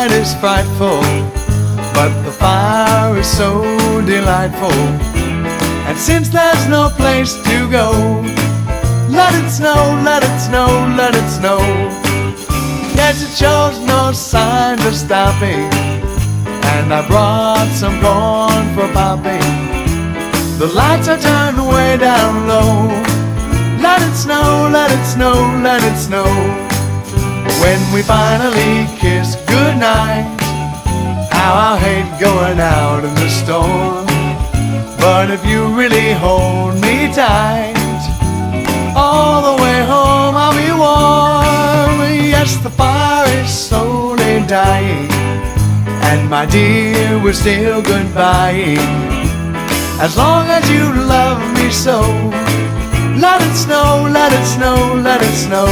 night is frightful, but the fire is so delightful. And since there's no place to go, let it snow, let it snow, let it snow. Yes, it shows no signs of stopping, and I brought some corn for popping. The lights are turned way down low. Let it snow, let it snow, let it snow. When we finally kiss goodnight, how I hate going out in the storm. But if you really hold me tight, all the way home I'll be warm. Yes, the fire is slowly dying, and my dear, we're still goodbying. As long as you love me so, let it snow, let it snow, let it snow.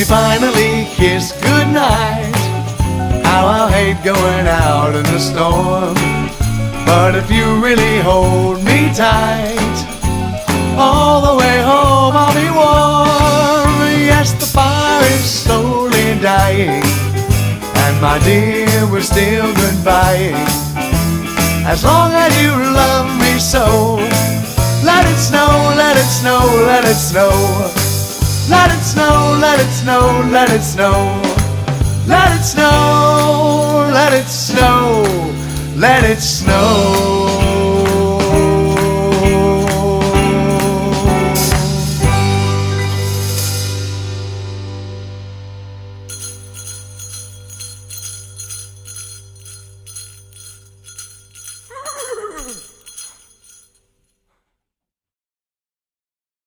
Finally kiss goodnight, how I hate going out in the storm. But if you really hold me tight, all the way home I'll be warm. Yes, the fire is slowly dying, and my dear, we're still goodbying. As long as you love me so, let it snow, let it snow, let it snow. Let it snow, let it snow, let it snow. Let it snow, let it snow, let it snow.